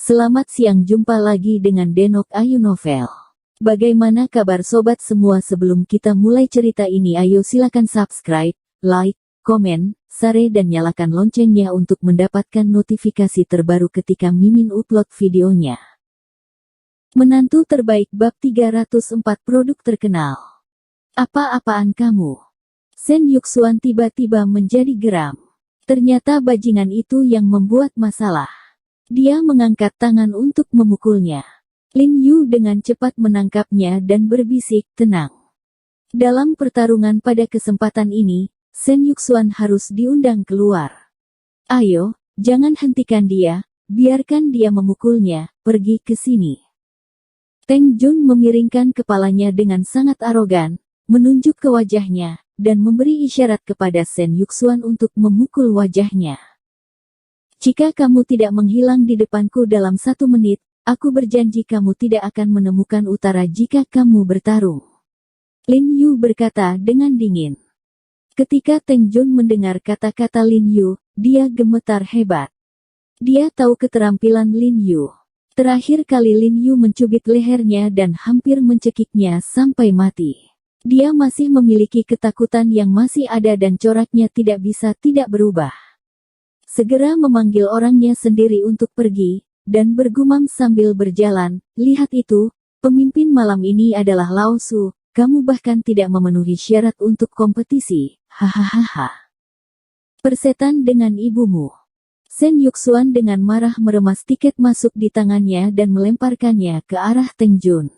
Selamat siang, jumpa lagi dengan Denok Ayu Novel. Bagaimana kabar sobat semua? Sebelum kita mulai cerita ini, ayo silakan subscribe, like, komen, share dan nyalakan loncengnya untuk mendapatkan notifikasi terbaru ketika Mimin upload videonya. Menantu terbaik bab 304 produk terkenal. Apa-apaan kamu? Sen Yuxuan tiba-tiba menjadi geram. Ternyata bajingan itu yang membuat masalah. Dia mengangkat tangan untuk memukulnya. Lin Yu dengan cepat menangkapnya dan berbisik, tenang. Dalam pertarungan pada kesempatan ini, Sen Yuxuan harus diundang keluar. Ayo, jangan hentikan dia, biarkan dia memukulnya, pergi ke sini. Teng Jun memiringkan kepalanya dengan sangat arogan, menunjuk ke wajahnya, dan memberi isyarat kepada Sen Yuxuan untuk memukul wajahnya. Jika kamu tidak menghilang di depanku dalam 1 menit, aku berjanji kamu tidak akan menemukan utara jika kamu bertarung. Lin Yu berkata dengan dingin. Ketika Teng Jun mendengar kata-kata Lin Yu, dia gemetar hebat. Dia tahu keterampilan Lin Yu. Terakhir kali Lin Yu mencubit lehernya dan hampir mencekiknya sampai mati. Dia masih memiliki ketakutan yang masih ada dan coraknya tidak bisa tidak berubah. Segera memanggil orangnya sendiri untuk pergi, dan bergumam sambil berjalan, lihat itu, pemimpin malam ini adalah Lao Su, kamu bahkan tidak memenuhi syarat untuk kompetisi, hahaha. Persetan dengan ibumu. Sen Yuxuan dengan marah meremas tiket masuk di tangannya dan melemparkannya ke arah Teng Jun.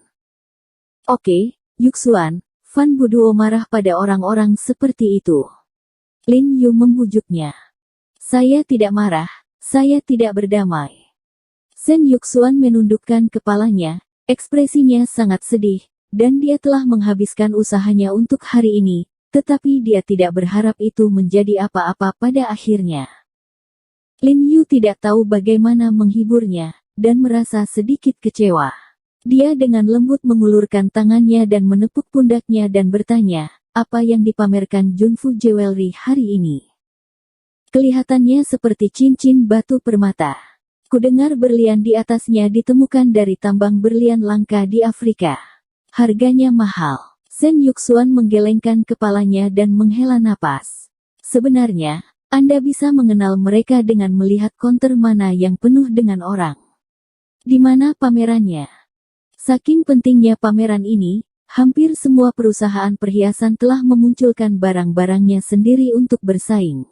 Oke, Yuxuan, Fan Buduo marah pada orang-orang seperti itu. Lin Yu membujuknya. Saya tidak marah, saya tidak berdamai. Sen Yuxuan menundukkan kepalanya, ekspresinya sangat sedih, dan dia telah menghabiskan usahanya untuk hari ini, tetapi dia tidak berharap itu menjadi apa-apa pada akhirnya. Lin Yu tidak tahu bagaimana menghiburnya, dan merasa sedikit kecewa. Dia dengan lembut mengulurkan tangannya dan menepuk pundaknya dan bertanya, apa yang dipamerkan Junfu Jewelry hari ini? Kelihatannya seperti cincin batu permata. Kudengar berlian di atasnya ditemukan dari tambang berlian langka di Afrika. Harganya mahal. Sen Yuxuan menggelengkan kepalanya dan menghela napas. Sebenarnya, Anda bisa mengenal mereka dengan melihat konter mana yang penuh dengan orang. Di mana pamerannya? Saking pentingnya pameran ini, hampir semua perusahaan perhiasan telah memunculkan barang-barangnya sendiri untuk bersaing.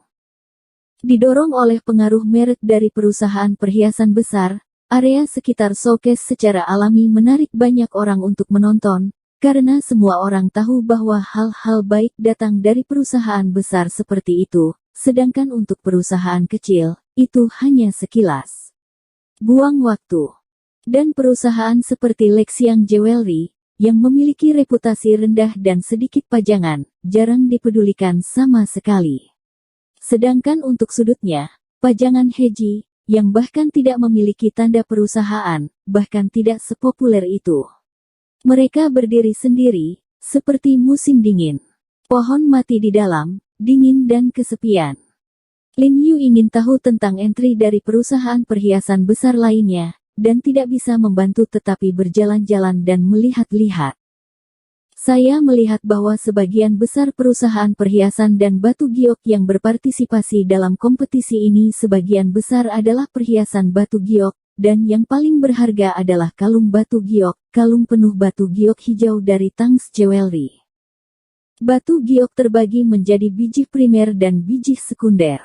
Didorong oleh pengaruh merek dari perusahaan perhiasan besar, area sekitar showcase secara alami menarik banyak orang untuk menonton, karena semua orang tahu bahwa hal-hal baik datang dari perusahaan besar seperti itu, sedangkan untuk perusahaan kecil, itu hanya sekilas. Buang waktu. Dan perusahaan seperti Lexiang Jewelry, yang memiliki reputasi rendah dan sedikit pajangan, jarang dipedulikan sama sekali. Sedangkan untuk sudutnya, pajangan Heji, yang bahkan tidak memiliki tanda perusahaan, bahkan tidak sepopuler itu. Mereka berdiri sendiri, seperti musim dingin. Pohon mati di dalam, dingin dan kesepian. Lin Yu ingin tahu tentang entry dari perusahaan perhiasan besar lainnya, dan tidak bisa membantu tetapi berjalan-jalan dan melihat-lihat. Saya melihat bahwa sebagian besar perusahaan perhiasan dan batu giok yang berpartisipasi dalam kompetisi ini sebagian besar adalah perhiasan batu giok, dan yang paling berharga adalah kalung batu giok, kalung penuh batu giok hijau dari Tang's Jewelry. Batu giok terbagi menjadi biji primer dan biji sekunder.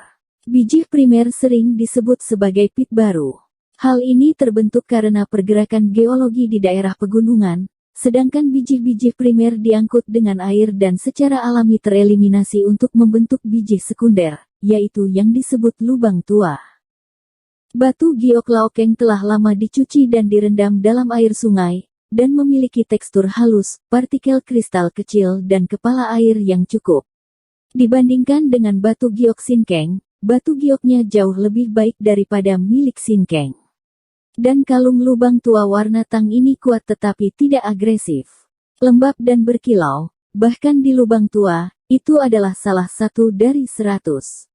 Biji primer sering disebut sebagai pit baru. Hal ini terbentuk karena pergerakan geologi di daerah pegunungan, sedangkan biji-biji primer diangkut dengan air dan secara alami tereliminasi untuk membentuk biji sekunder, yaitu yang disebut lubang tua. Batu giok Laokeng telah lama dicuci dan direndam dalam air sungai, dan memiliki tekstur halus, partikel kristal kecil dan kepala air yang cukup. Dibandingkan dengan batu giok Sinkeng, batu gioknya jauh lebih baik daripada milik Sinkeng. Dan kalung lubang tua warna tang ini kuat tetapi tidak agresif. Lembab dan berkilau, bahkan di lubang tua, itu adalah salah satu dari 100.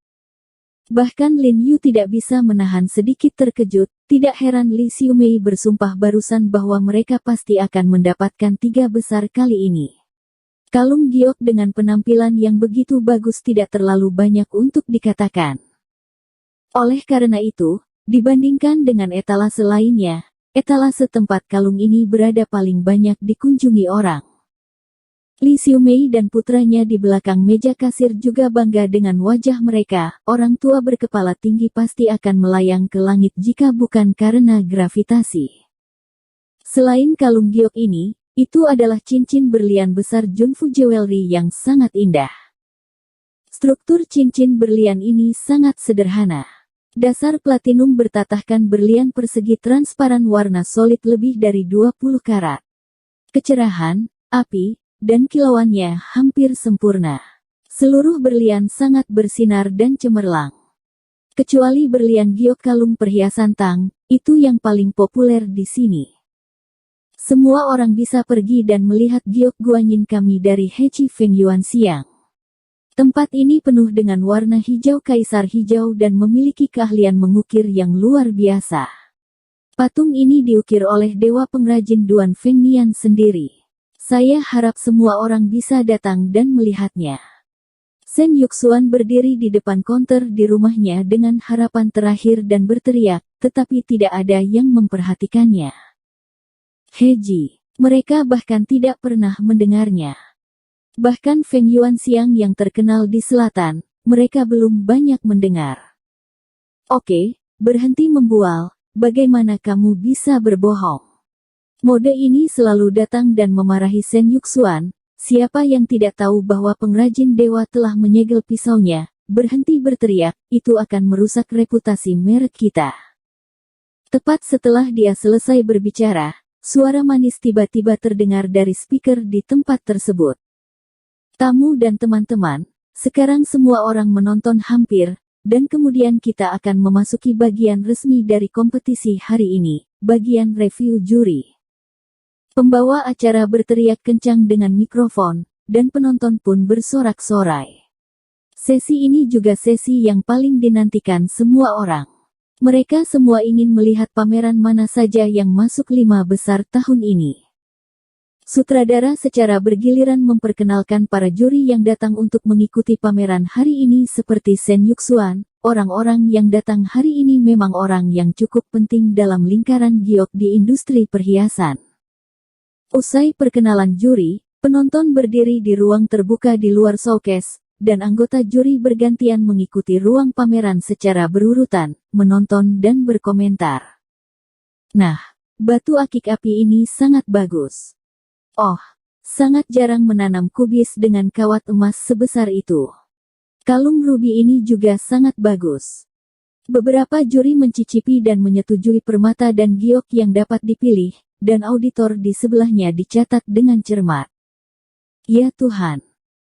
Bahkan Lin Yu tidak bisa menahan sedikit terkejut, tidak heran Li Xiumei bersumpah barusan bahwa mereka pasti akan mendapatkan 3 besar kali ini. Kalung giok dengan penampilan yang begitu bagus tidak terlalu banyak untuk dikatakan. Oleh karena itu, dibandingkan dengan etalase lainnya, etalase tempat kalung ini berada paling banyak dikunjungi orang. Li Xiumei dan putranya di belakang meja kasir juga bangga dengan wajah mereka. Orang tua berkepala tinggi pasti akan melayang ke langit jika bukan karena gravitasi. Selain kalung giok ini, itu adalah cincin berlian besar Junfu Jewelry yang sangat indah. Struktur cincin berlian ini sangat sederhana. Dasar platinum bertatahkan berlian persegi transparan warna solid lebih dari 20 karat. Kecerahan, api, dan kilauannya hampir sempurna. Seluruh berlian sangat bersinar dan cemerlang. Kecuali berlian giok kalung perhiasan Tang, itu yang paling populer di sini. Semua orang bisa pergi dan melihat giok guanyin kami dari Hechi Feng Yuan siang. Tempat ini penuh dengan warna hijau kaisar hijau dan memiliki keahlian mengukir yang luar biasa. Patung ini diukir oleh dewa pengrajin Duan Fengnian sendiri. Saya harap semua orang bisa datang dan melihatnya. Shen Yuxuan berdiri di depan konter di rumahnya dengan harapan terakhir dan berteriak, tetapi tidak ada yang memperhatikannya. Heji, mereka bahkan tidak pernah mendengarnya. Bahkan Feng Yuan siang yang terkenal di selatan, mereka belum banyak mendengar. Oke, berhenti membual, bagaimana kamu bisa berbohong? Mode ini selalu datang dan memarahi Shen Yuxuan. Siapa yang tidak tahu bahwa pengrajin dewa telah menyegel pisaunya, berhenti berteriak, itu akan merusak reputasi merek kita. Tepat setelah dia selesai berbicara, suara manis tiba-tiba terdengar dari speaker di tempat tersebut. Tamu dan teman-teman, sekarang semua orang menonton hampir, dan kemudian kita akan memasuki bagian resmi dari kompetisi hari ini, bagian review juri. Pembawa acara berteriak kencang dengan mikrofon, dan penonton pun bersorak-sorai. Sesi ini juga sesi yang paling dinantikan semua orang. Mereka semua ingin melihat pameran mana saja yang masuk 5 besar tahun ini. Sutradara secara bergiliran memperkenalkan para juri yang datang untuk mengikuti pameran hari ini seperti Shen Yuxuan. Orang-orang yang datang hari ini memang orang yang cukup penting dalam lingkaran giok di industri perhiasan. Usai perkenalan juri, penonton berdiri di ruang terbuka di luar showcase, dan anggota juri bergantian mengikuti ruang pameran secara berurutan, menonton dan berkomentar. Nah, batu akik api ini sangat bagus. Oh, sangat jarang menanam kubis dengan kawat emas sebesar itu. Kalung rubi ini juga sangat bagus. Beberapa juri mencicipi dan menyetujui permata dan giok yang dapat dipilih, dan auditor di sebelahnya dicatat dengan cermat. Ya Tuhan!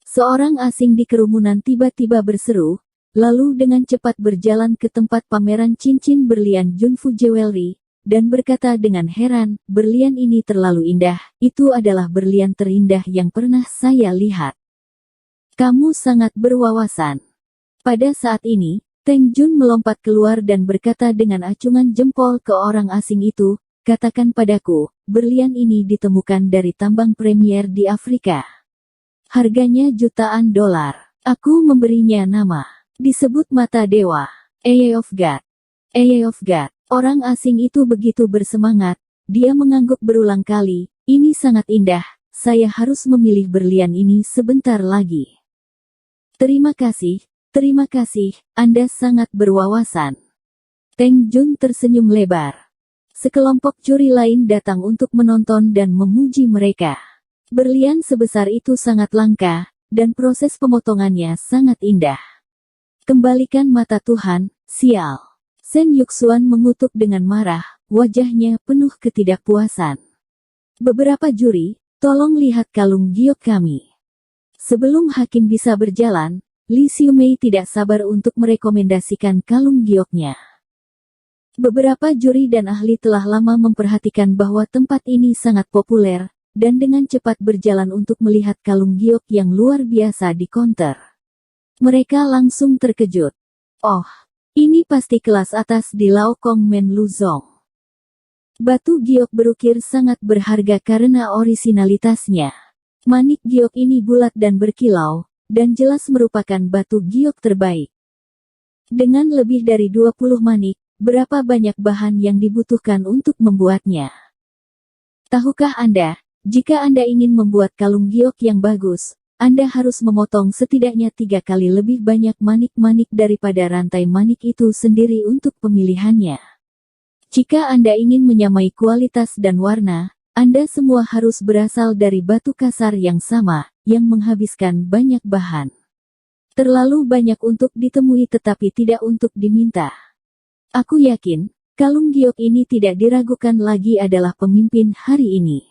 Seorang asing di kerumunan tiba-tiba berseru, lalu dengan cepat berjalan ke tempat pameran cincin berlian Junfu Jewelry, dan berkata dengan heran, berlian ini terlalu indah, itu adalah berlian terindah yang pernah saya lihat. Kamu sangat berwawasan. Pada saat ini, Teng Jun melompat keluar dan berkata dengan acungan jempol ke orang asing itu, katakan padaku, berlian ini ditemukan dari tambang premier di Afrika. Harganya jutaan dolar. Aku memberinya nama. Disebut mata dewa. Eye of God. Eye of God. Orang asing itu begitu bersemangat. Dia mengangguk berulang kali. Ini sangat indah. Saya harus memilih berlian ini sebentar lagi. Terima kasih. Terima kasih. Anda sangat berwawasan. Teng Jun tersenyum lebar. Sekelompok juri lain datang untuk menonton dan memuji mereka. Berlian sebesar itu sangat langka, dan proses pemotongannya sangat indah. Kembalikan mata Tuhan, sial. Shen Yuxuan mengutuk dengan marah, wajahnya penuh ketidakpuasan. Beberapa juri, tolong lihat kalung giok kami. Sebelum hakim bisa berjalan, Li Xiumei tidak sabar untuk merekomendasikan kalung gioknya. Beberapa juri dan ahli telah lama memperhatikan bahwa tempat ini sangat populer, dan dengan cepat berjalan untuk melihat kalung giok yang luar biasa di konter. Mereka langsung terkejut. Oh, ini pasti kelas atas di Laokong Menluzong. Batu giok berukir sangat berharga karena orisinalitasnya. Manik giok ini bulat dan berkilau, dan jelas merupakan batu giok terbaik. Dengan lebih dari 20 manik, berapa banyak bahan yang dibutuhkan untuk membuatnya? Tahukah Anda, jika Anda ingin membuat kalung giok yang bagus, Anda harus memotong setidaknya 3 kali lebih banyak manik-manik daripada rantai manik itu sendiri untuk pemilihannya. Jika Anda ingin menyamai kualitas dan warna, Anda semua harus berasal dari batu kasar yang sama, yang menghabiskan banyak bahan. Terlalu banyak untuk ditemui tetapi tidak untuk diminta. Aku yakin, kalung giok ini tidak diragukan lagi adalah pemimpin hari ini.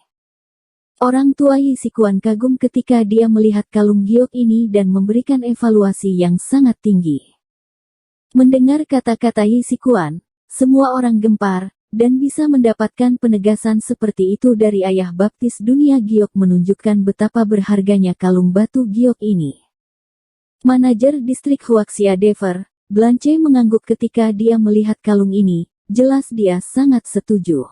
Orang tua Yi Sikuan kagum ketika dia melihat kalung giok ini dan memberikan evaluasi yang sangat tinggi. Mendengar kata-kata Yi Sikuan, semua orang gempar, dan bisa mendapatkan penegasan seperti itu dari ayah baptis dunia giok menunjukkan betapa berharganya kalung batu giok ini. Manajer distrik Huaxia Dever, Blanche mengangguk ketika dia melihat kalung ini, jelas dia sangat setuju.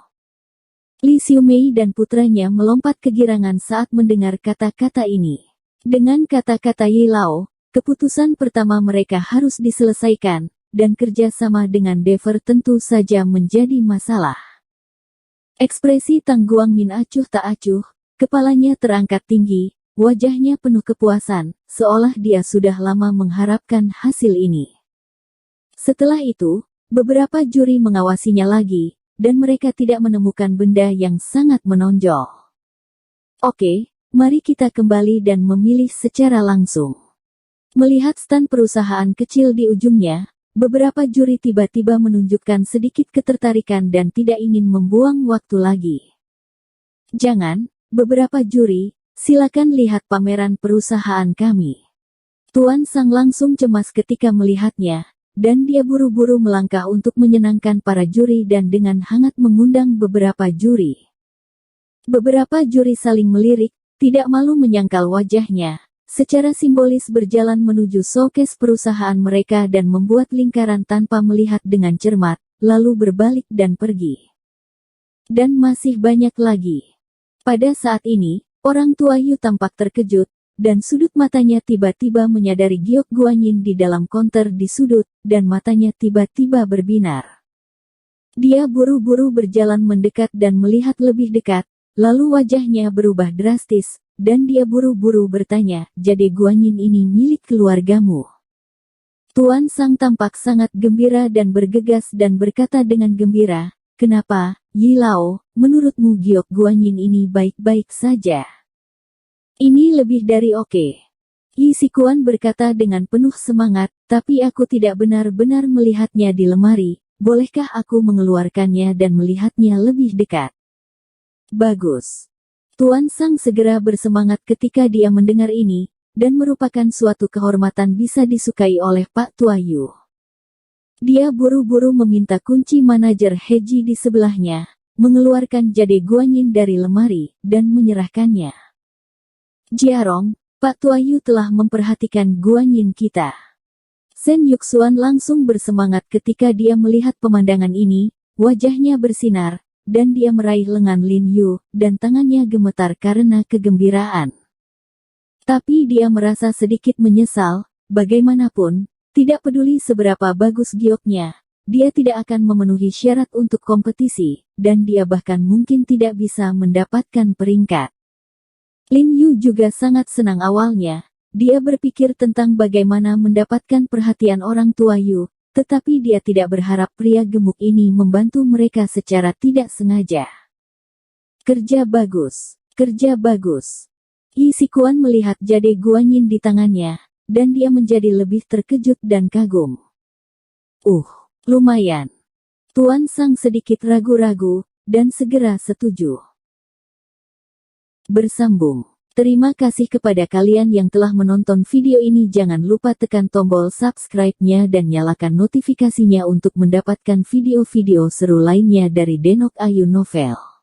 Li Xiumei dan putranya melompat kegirangan saat mendengar kata-kata ini. Dengan kata-kata Yi Lao, keputusan pertama mereka harus diselesaikan, dan kerja sama dengan Dever tentu saja menjadi masalah. Ekspresi Tang Guangmin acuh tak acuh, kepalanya terangkat tinggi, wajahnya penuh kepuasan, seolah dia sudah lama mengharapkan hasil ini. Setelah itu, beberapa juri mengawasinya lagi, dan mereka tidak menemukan benda yang sangat menonjol. Oke, mari kita kembali dan memilih secara langsung. Melihat stand perusahaan kecil di ujungnya, beberapa juri tiba-tiba menunjukkan sedikit ketertarikan dan tidak ingin membuang waktu lagi. Jangan, beberapa juri, silakan lihat pameran perusahaan kami. Tuan Sang langsung cemas ketika melihatnya, dan dia buru-buru melangkah untuk menyenangkan para juri dan dengan hangat mengundang beberapa juri. Beberapa juri saling melirik, tidak malu menyangkal wajahnya. Secara simbolis berjalan menuju showcase perusahaan mereka dan membuat lingkaran tanpa melihat dengan cermat, lalu berbalik dan pergi. Dan masih banyak lagi. Pada saat ini, orang tua Yu tampak terkejut, dan sudut matanya tiba-tiba menyadari giok Guanyin di dalam konter di sudut, dan matanya tiba-tiba berbinar. Dia buru-buru berjalan mendekat dan melihat lebih dekat, lalu wajahnya berubah drastis, dan dia buru-buru bertanya, jade Guanyin ini milik keluargamu? Tuan Sang tampak sangat gembira dan bergegas dan berkata dengan gembira, kenapa, Yi Lao, menurutmu giok Guanyin ini baik-baik saja? Ini lebih dari oke. Yi Sikuan berkata dengan penuh semangat, tapi aku tidak benar-benar melihatnya di lemari, bolehkah aku mengeluarkannya dan melihatnya lebih dekat? Bagus. Tuan Sang segera bersemangat ketika dia mendengar ini, dan merupakan suatu kehormatan bisa disukai oleh Pak Tua Yu. Dia buru-buru meminta kunci manajer Heji di sebelahnya, mengeluarkan jade Guanyin dari lemari, dan menyerahkannya. Jiarong, Pak Tua Yu telah memperhatikan Guanyin kita. Sen Yuxuan langsung bersemangat ketika dia melihat pemandangan ini, wajahnya bersinar, dan dia meraih lengan Lin Yu, dan tangannya gemetar karena kegembiraan. Tapi dia merasa sedikit menyesal, bagaimanapun, tidak peduli seberapa bagus gioknya, dia tidak akan memenuhi syarat untuk kompetisi, dan dia bahkan mungkin tidak bisa mendapatkan peringkat. Lin Yu juga sangat senang awalnya, dia berpikir tentang bagaimana mendapatkan perhatian orang tua Yu, tetapi dia tidak berharap pria gemuk ini membantu mereka secara tidak sengaja. Kerja bagus, kerja bagus. Yi Sikuan melihat jade Guanyin di tangannya, dan dia menjadi lebih terkejut dan kagum. Lumayan. Tuan Sang sedikit ragu-ragu, dan segera setuju. Bersambung. Terima kasih kepada kalian yang telah menonton video ini. Jangan lupa tekan tombol subscribe-nya dan nyalakan notifikasinya untuk mendapatkan video-video seru lainnya dari Denok Ayu Novel.